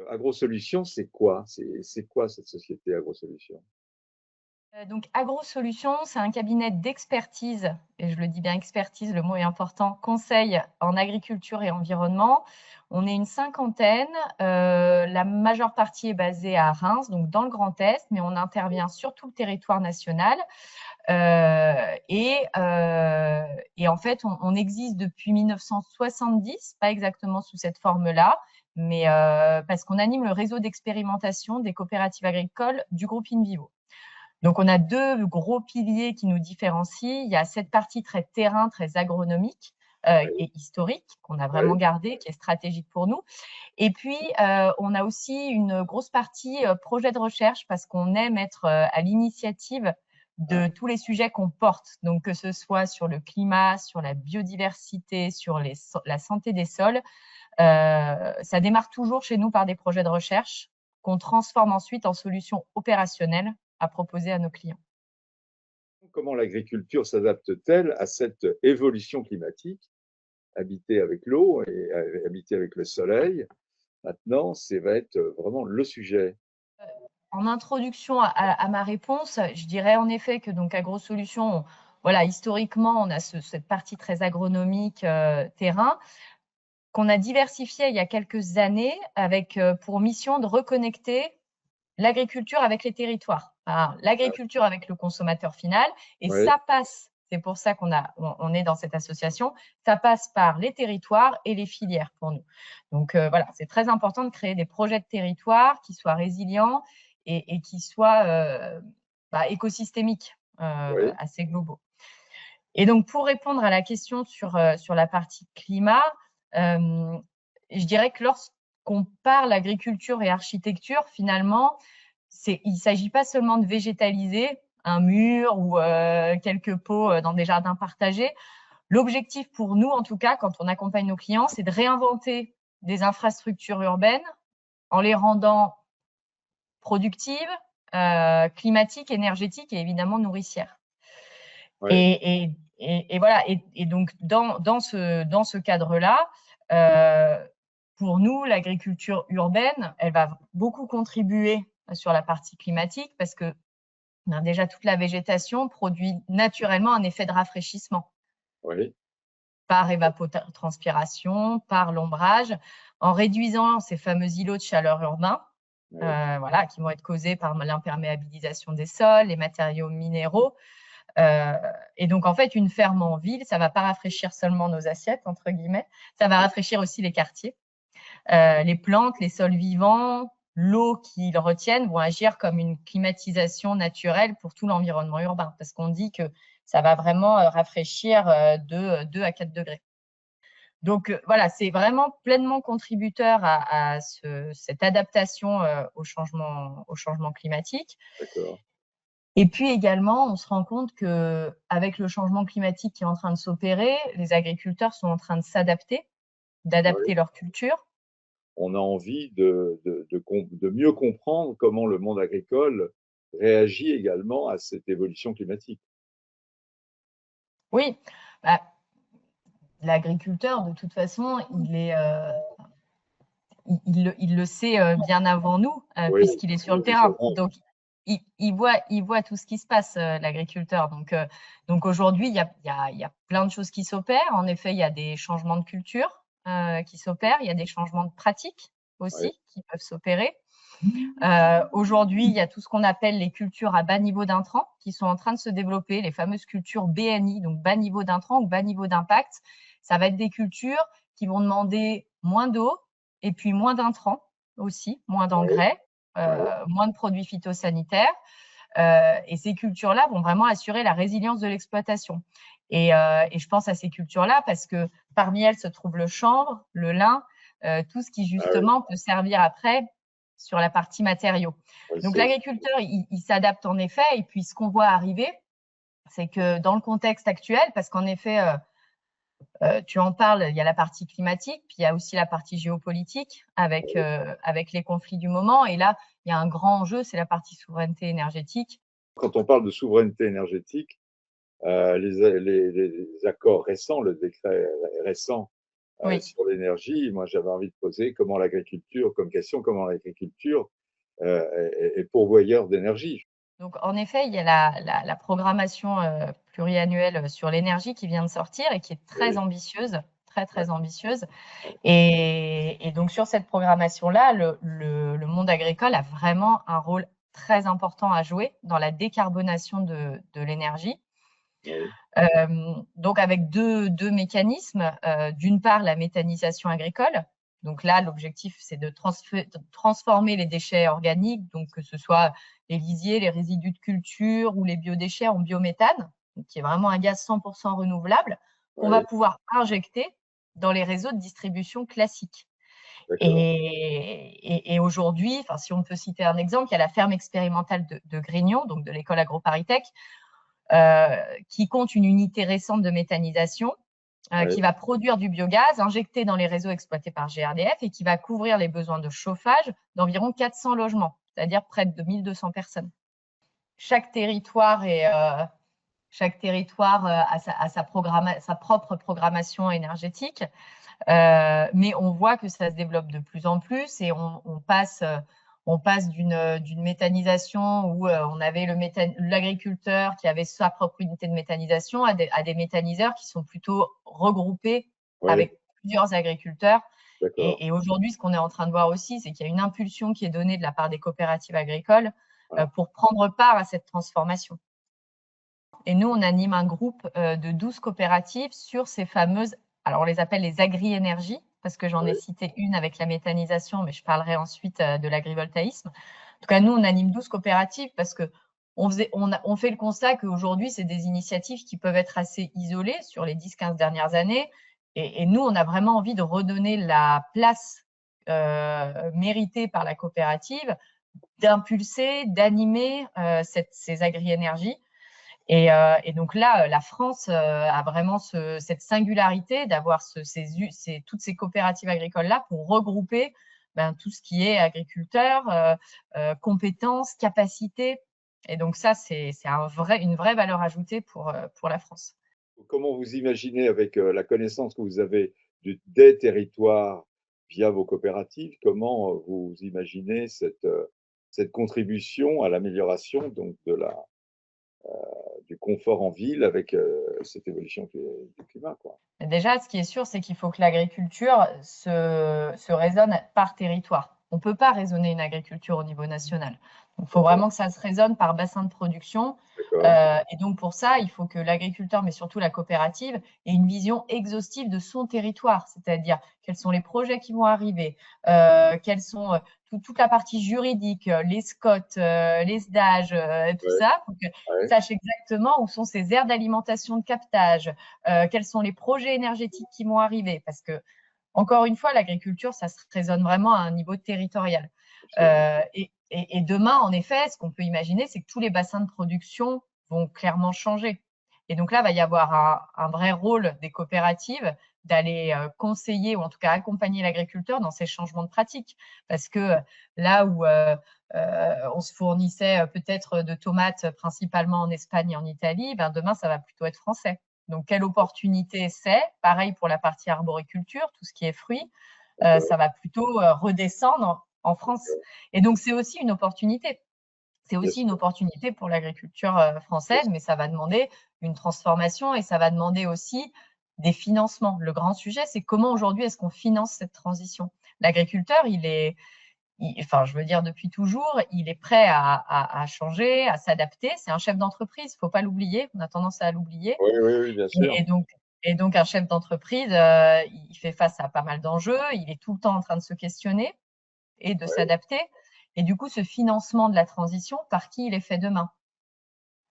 AgroSolutions, c'est quoi? C'est quoi cette société AgroSolutions? Donc, AgroSolutions, c'est un cabinet d'expertise, et je le dis bien expertise, le mot est important, conseil en agriculture et environnement. On est une cinquantaine, la majeure partie est basée à Reims, donc dans le Grand Est, mais on intervient sur tout le territoire national. Et en fait, on existe depuis 1970, pas exactement sous cette forme-là, mais parce qu'on anime le réseau d'expérimentation des coopératives agricoles du groupe InVivo. Donc, on a deux gros piliers qui nous différencient. Il y a cette partie très terrain, très agronomique et historique qu'on a vraiment gardée, qui est stratégique pour nous. Et puis, on a aussi une grosse partie projet de recherche parce qu'on aime être à l'initiative de tous les sujets qu'on porte. Donc, que ce soit sur le climat, sur la biodiversité, sur la santé des sols, ça démarre toujours chez nous par des projets de recherche qu'on transforme ensuite en solutions opérationnelles à proposer à nos clients. Comment l'agriculture s'adapte-t-elle à cette évolution climatique, habiter avec l'eau et habiter avec le soleil? Maintenant, ça va être vraiment le sujet. En introduction à ma réponse, je dirais en effet que donc AgroSolutions, voilà, historiquement, on a cette partie très agronomique terrain qu'on a diversifié il y a quelques années avec pour mission de reconnecter l'agriculture avec les territoires, l'agriculture avec le consommateur final, et ça passe. C'est pour ça on est dans cette association. Ça passe par les territoires et les filières pour nous. Donc voilà, c'est très important de créer des projets de territoire qui soient résilients et qui soient écosystémiques, assez globaux. Et donc pour répondre à la question sur la partie climat, je dirais que lorsqu'on parle agriculture et architecture, finalement, il ne s'agit pas seulement de végétaliser un mur ou quelques pots dans des jardins partagés. L'objectif pour nous, en tout cas, quand on accompagne nos clients, c'est de réinventer des infrastructures urbaines en les rendant productives, climatiques, énergétiques et évidemment nourricières. Et voilà. Et donc, dans ce cadre-là, pour nous, l'agriculture urbaine, elle va beaucoup contribuer sur la partie climatique parce que déjà toute la végétation produit naturellement un effet de rafraîchissement par évapotranspiration, par l'ombrage, en réduisant ces fameux îlots de chaleur urbains, voilà, qui vont être causés par l'imperméabilisation des sols, les matériaux minéraux. Et donc, en fait, une ferme en ville, ça ne va pas rafraîchir seulement nos assiettes, entre guillemets, ça va rafraîchir aussi les quartiers. Les plantes, les sols vivants, l'eau qu'ils retiennent vont agir comme une climatisation naturelle pour tout l'environnement urbain, parce qu'on dit que ça va vraiment rafraîchir de 2 à 4 degrés. Donc, voilà, c'est vraiment pleinement contributeur à cette adaptation au changement climatique. Et puis également, on se rend compte qu'avec le changement climatique qui est en train de s'opérer, les agriculteurs sont en train de s'adapter, d'adapter leur culture. On a envie de mieux comprendre comment le monde agricole réagit également à cette évolution climatique. Oui, l'agriculteur, de toute façon, il le sait bien avant nous, puisqu'il est sur le terrain. Donc, il voit tout ce qui se passe, l'agriculteur. Donc aujourd'hui, il y a plein de choses qui s'opèrent. En effet, il y a des changements de culture qui s'opèrent. Il y a des changements de pratiques aussi qui peuvent s'opérer. Aujourd'hui, il y a tout ce qu'on appelle les cultures à bas niveau d'intrants qui sont en train de se développer, les fameuses cultures BNI, donc bas niveau d'intrants ou bas niveau d'impact. Ça va être des cultures qui vont demander moins d'eau et puis moins d'intrants aussi, moins d'engrais, moins de produits phytosanitaires. Et ces cultures-là vont vraiment assurer la résilience de l'exploitation. Et je pense à ces cultures-là parce que parmi elles se trouve le chanvre, le lin, tout ce qui justement peut servir après sur la partie matériaux. Donc l'agriculteur, il s'adapte en effet. Et puis ce qu'on voit arriver, c'est que dans le contexte actuel, parce qu'en effet, tu en parles, il y a la partie climatique, puis il y a aussi la partie géopolitique avec les conflits du moment. Et là, il y a un grand enjeu, c'est la partie souveraineté énergétique. Quand on parle de souveraineté énergétique, les accords récents, le décret récent Oui. sur l'énergie, moi j'avais envie de poser comment l'agriculture, comme question, comment l'agriculture est pourvoyeur d'énergie. Donc, en effet, il y a la programmation pluriannuelle sur l'énergie qui vient de sortir et qui est très Oui, ambitieuse, très, ouais, très ambitieuse. ouais, Et donc, sur cette programmation-là, le monde agricole a vraiment un rôle très important à jouer dans la décarbonation de l'énergie. oui, Donc, avec deux mécanismes. D'une part, la méthanisation agricole. Donc là, l'objectif, c'est de transformer les déchets organiques, donc que ce soit les lisiers, les résidus de culture ou les biodéchets en biométhane, qui est vraiment un gaz 100% renouvelable, qu'on va ouais, pouvoir injecter dans les réseaux de distribution classiques. d'accord. Et aujourd'hui, enfin, si on peut citer un exemple, il y a la ferme expérimentale de Grignon, donc de l'école AgroParisTech, qui compte une unité récente de méthanisation, Ouais, qui va produire du biogaz injecté dans les réseaux exploités par GRDF et qui va couvrir les besoins de chauffage d'environ 400 logements, c'est-à-dire près de 1200 personnes. Chaque territoire a sa propre programmation énergétique, mais on voit que ça se développe de plus en plus et on passe d'une méthanisation où on avait l'agriculteur qui avait sa propre unité de méthanisation à des méthaniseurs qui sont plutôt regroupés ouais, avec plusieurs agriculteurs. d'accord. Et aujourd'hui, ce qu'on est en train de voir aussi, c'est qu'il y a une impulsion qui est donnée de la part des coopératives agricoles Ah, pour prendre part à cette transformation. Et nous, on anime un groupe de 12 coopératives sur ces fameuses, alors on les appelle les agri-énergies, parce que j'en ai ouais, cité une avec la méthanisation, mais je parlerai ensuite de l'agrivoltaïsme. En tout cas, nous, on anime 12 coopératives parce que on fait le constat qu'aujourd'hui, c'est des initiatives qui peuvent être assez isolées sur les 10-15 dernières années. Et nous, on a vraiment envie de redonner la place méritée par la coopérative, d'impulser, d'animer ces agri-énergies. Et donc là, la France a vraiment cette singularité d'avoir toutes ces coopératives agricoles-là pour regrouper tout ce qui est agriculteurs, compétences, capacités. Et donc ça, c'est une vraie valeur ajoutée pour la France. comment vous imaginez, avec la connaissance que vous avez des territoires via vos coopératives, comment vous imaginez cette contribution à l'amélioration donc du confort en ville avec cette évolution du climat, quoi. Déjà, ce qui est sûr, c'est qu'il faut que l'agriculture se raisonne par territoire. On ne peut pas raisonner une agriculture au niveau national. Il faut D'accord, vraiment que ça se raisonne par bassin de production. d'accord, Et donc, pour ça, il faut que l'agriculteur, mais surtout la coopérative, ait une vision exhaustive de son territoire, c'est-à-dire quels sont les projets qui vont arriver, quels sont toute la partie juridique, les SCOT, les SDAGE, tout ouais, ça, pour qu'ils ouais, sachent exactement où sont ces aires d'alimentation de captage, quels sont les projets énergétiques qui vont arriver. Parce que, encore une fois, l'agriculture, ça se raisonne vraiment à un niveau territorial. absolument. Et demain, en effet, ce qu'on peut imaginer, c'est que tous les bassins de production vont clairement changer. Et donc là, il va y avoir un vrai rôle des coopératives d'aller conseiller ou en tout cas accompagner l'agriculteur dans ces changements de pratiques. Parce que là où on se fournissait peut-être de tomates principalement en Espagne et en Italie, ben demain, ça va plutôt être français. Donc, quelle opportunité c'est? Pareil pour la partie arboriculture, tout ce qui est fruits, D'accord, ça va plutôt redescendre en France. d'accord, Et donc, c'est aussi une opportunité. C'est bien aussi une sûr, opportunité pour l'agriculture bien française, sûr. mais ça va demander une transformation et ça va demander aussi des financements. Le grand sujet, c'est comment aujourd'hui est-ce qu'on finance cette transition? L'agriculteur, enfin, je veux dire, depuis toujours, il est prêt à changer, à s'adapter. C'est un chef d'entreprise, il ne faut pas l'oublier. On a tendance à l'oublier. Oui, oui, oui, bien Et, sûr. et donc, et donc, un chef d'entreprise, il fait face à pas mal d'enjeux. Il est tout le temps en train de se questionner et de Ouais, s'adapter. Et du coup, ce financement de la transition, par qui il est fait demain?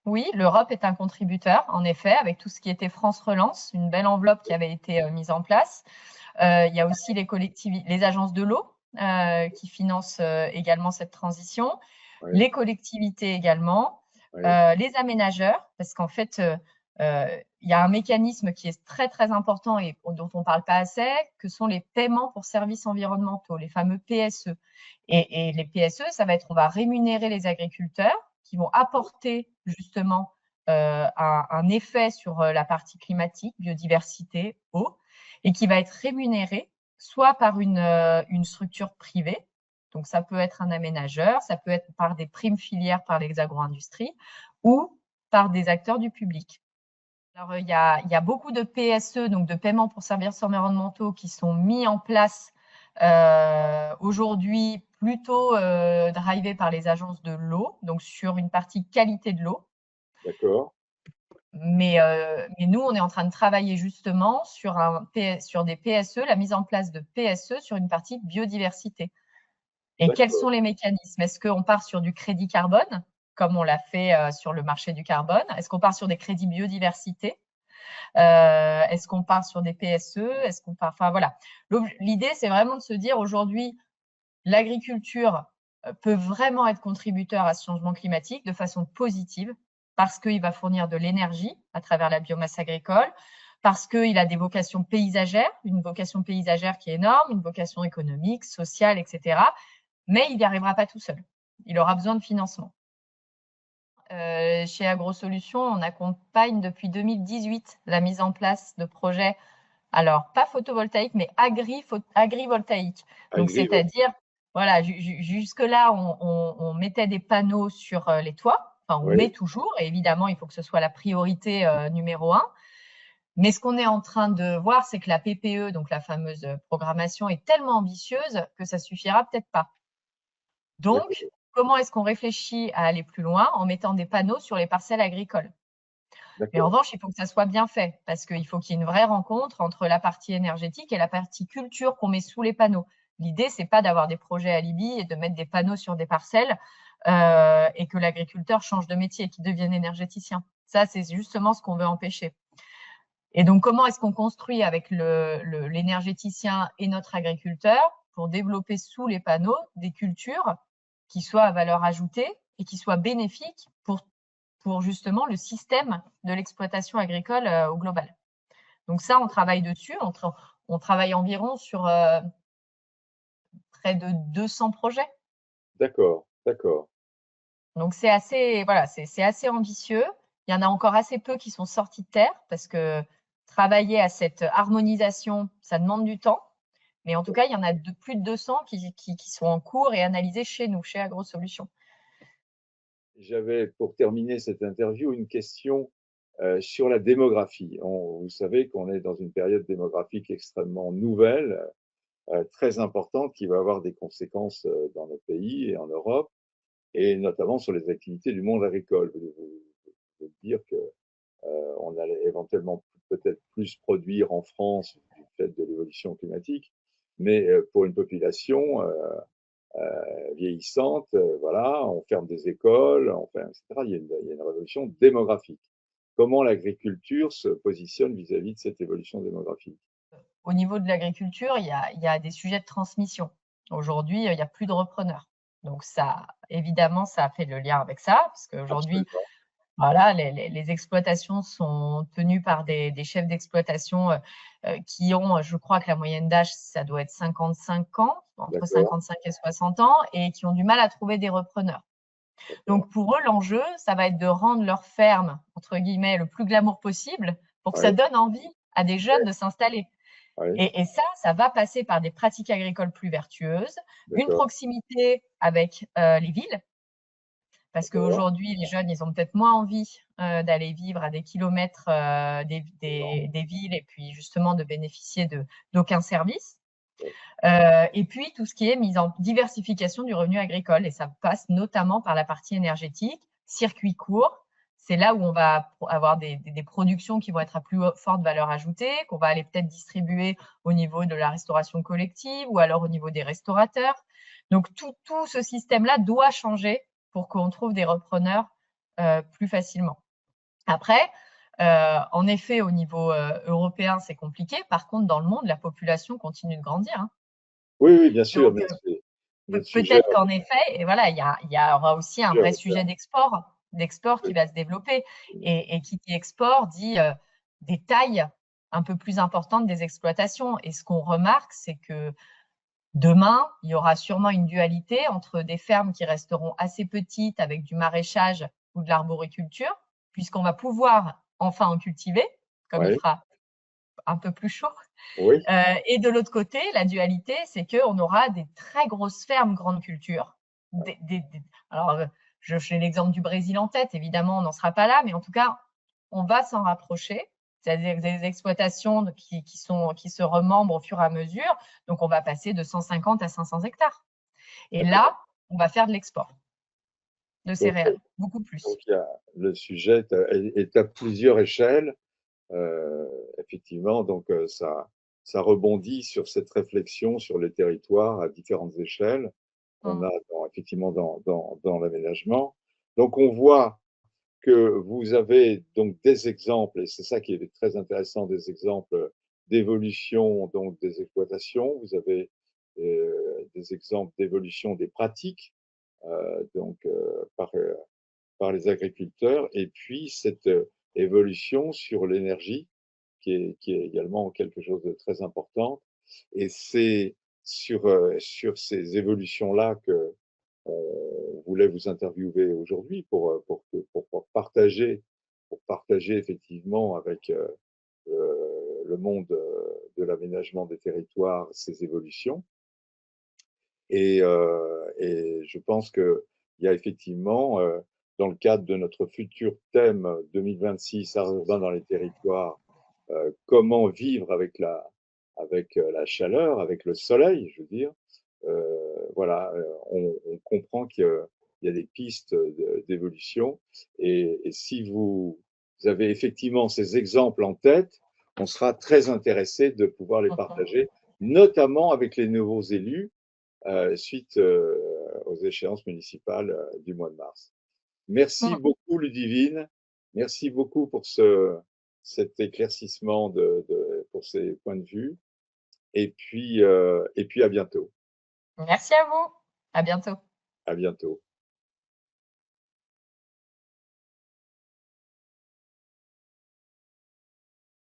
Oui, l'Europe est un contributeur, en effet, avec tout ce qui était France Relance, une belle enveloppe qui avait été mise en place. Il y a aussi les agences de l'eau qui financent également cette transition, ouais, les collectivités également, ouais, les aménageurs, parce qu'en fait, il y a un mécanisme qui est très très important et dont on ne parle pas assez, que sont les paiements pour services environnementaux, les fameux PSE. Et les PSE, ça va être, on va rémunérer les agriculteurs qui vont apporter justement un effet sur la partie climatique, biodiversité, eau, et qui va être rémunéré soit par une structure privée, donc ça peut être un aménageur, ça peut être par des primes filières par les agro-industries, ou par des acteurs du public. Alors, il y a beaucoup de PSE, donc de paiements pour services environnementaux, qui sont mis en place aujourd'hui, plutôt drivés par les agences de l'eau, donc sur une partie qualité de l'eau. D'accord. Mais nous, on est en train de travailler justement sur des PSE, la mise en place de PSE sur une partie biodiversité. Et quels sont D'accord. les mécanismes? Est-ce qu'on part sur du crédit carbone, comme on l'a fait sur le marché du carbone? Est-ce qu'on part sur des crédits biodiversité? Est-ce qu'on part sur des PSE? Enfin voilà. L'idée, c'est vraiment de se dire aujourd'hui, l'agriculture peut vraiment être contributeur à ce changement climatique de façon positive parce qu'il va fournir de l'énergie à travers la biomasse agricole, parce qu'il a des vocations paysagères, une vocation paysagère qui est énorme, une vocation économique, sociale, etc. Mais il n'y arrivera pas tout seul. Il aura besoin de financement. Chez AgroSolutions, on accompagne depuis 2018 la mise en place de projets, alors pas photovoltaïques, mais agrivoltaïques. Donc, c'est-à-dire, voilà, jusque-là, on mettait des panneaux sur les toits. Enfin, on Oui, met toujours, et évidemment, il faut que ce soit la priorité numéro un. Mais ce qu'on est en train de voir, c'est que la PPE, donc la fameuse programmation, est tellement ambitieuse que ça suffira peut-être pas. Donc, d'accord, comment est-ce qu'on réfléchit à aller plus loin en mettant des panneaux sur les parcelles agricoles? Mais en d'accord, revanche, il faut que ça soit bien fait parce qu'il faut qu'il y ait une vraie rencontre entre la partie énergétique et la partie culture qu'on met sous les panneaux. L'idée, c'est pas d'avoir des projets alibis et de mettre des panneaux sur des parcelles et que l'agriculteur change de métier, qu'il devienne énergéticien. Ça, c'est justement ce qu'on veut empêcher. Et donc, comment est-ce qu'on construit avec l'énergéticien et notre agriculteur pour développer sous les panneaux des cultures qui soient à valeur ajoutée et qui soient bénéfiques pour justement le système de l'exploitation agricole au global. Donc ça, on travaille dessus. On travaille environ sur près de 200 projets. d'accord, d'accord. Donc c'est assez, voilà, c'est assez ambitieux. Il y en a encore assez peu qui sont sortis de terre parce que travailler à cette harmonisation, ça demande du temps. Mais en tout cas, il y en a plus de 200 qui sont en cours et analysés chez nous, chez AgroSolutions. J'avais, pour terminer cette interview, une question sur la démographie. Vous savez qu'on est dans une période démographique extrêmement nouvelle, très importante, qui va avoir des conséquences dans notre pays et en Europe, et notamment sur les activités du monde agricole. Vous dire que on allait éventuellement peut-être plus produire en France du fait de l'évolution climatique, mais pour une population vieillissante, voilà, on ferme des écoles, etc. Il y a une révolution démographique. Comment l'agriculture se positionne vis-à-vis de cette évolution démographique? Au niveau de l'agriculture, il y a des sujets de transmission. Aujourd'hui, il n'y a plus de repreneurs. Donc ça, évidemment, ça a fait le lien avec ça, parce qu'aujourd'hui, Absolument. voilà, les exploitations sont tenues par des chefs d'exploitation qui ont, je crois que la moyenne d'âge, ça doit être 55 ans, entre D'accord, 55 et 60 ans, et qui ont du mal à trouver des repreneurs. d'accord. Donc pour eux, l'enjeu, ça va être de rendre leur ferme, entre guillemets, le plus glamour possible pour que ça Oui, donne envie à des jeunes de s'installer. oui, Et ça va passer par des pratiques agricoles plus vertueuses, une d'accord, proximité avec les villes, parce d'accord. qu'aujourd'hui, les jeunes, ils ont peut-être moins envie d'aller vivre à des kilomètres Absolument. des villes et puis justement de bénéficier d'aucun service. Oui, Et puis, tout ce qui est mise en diversification du revenu agricole. Et ça passe notamment par la partie énergétique, circuit court. C'est là où on va avoir des productions qui vont être à plus forte valeur ajoutée, qu'on va aller peut-être distribuer au niveau de la restauration collective ou alors au niveau des restaurateurs. Donc, tout ce système-là doit changer pour qu'on trouve des repreneurs plus facilement. Après, en effet, au niveau européen, c'est compliqué. Par contre, dans le monde, la population continue de grandir, hein. oui, oui, bien sûr, Donc, mais c'est notre sujet, peut-être qu'en effet, et voilà, il y aura aussi un sujet vrai européen. sujet d'export qui Oui, va se développer. Et qui dit export dit des tailles un peu plus importantes des exploitations. Et ce qu'on remarque, c'est que demain, il y aura sûrement une dualité entre des fermes qui resteront assez petites avec du maraîchage ou de l'arboriculture, puisqu'on va pouvoir enfin en cultiver, comme il Oui, fera un peu plus chaud. oui, Et de l'autre côté, la dualité, c'est qu'on aura des très grosses fermes grandes cultures. Alors, j'ai l'exemple du Brésil en tête, évidemment, on n'en sera pas là, mais en tout cas, on va s'en rapprocher. C'est des exploitations qui se remembrent au fur et à mesure. Donc, on va passer de 150 à 500 hectares. Et d'accord. là, on va faire de l'export de Donc, céréales, beaucoup plus. le sujet est à plusieurs échelles. Effectivement, donc ça rebondit sur cette réflexion sur les territoires à différentes échelles qu'on Mmh. a effectivement dans l'aménagement. Donc on voit que vous avez donc des exemples, et c'est ça qui est très intéressant, des exemples d'évolution donc des exploitations. Vous avez des exemples d'évolution des pratiques donc par les agriculteurs, et puis cette évolution sur l'énergie qui est également quelque chose de très important. Et c'est sur ces évolutions-là que on voulait vous interviewer aujourd'hui pour partager effectivement avec le monde de l'aménagement des territoires ces évolutions. Et je pense qu'il y a effectivement, dans le cadre de notre futur thème 2026, art urbain dans les territoires, comment vivre avec la chaleur, avec le soleil, je veux dire. Voilà, on comprend qu'il y a des pistes d'évolution. Et si vous avez effectivement ces exemples en tête, on sera très intéressé de pouvoir les partager, notamment avec les nouveaux élus suite aux échéances municipales du mois de mars. Merci beaucoup, Ludivine. Merci beaucoup pour cet éclaircissement pour ces points de vue. Et puis à bientôt. Merci à vous. À bientôt. À bientôt.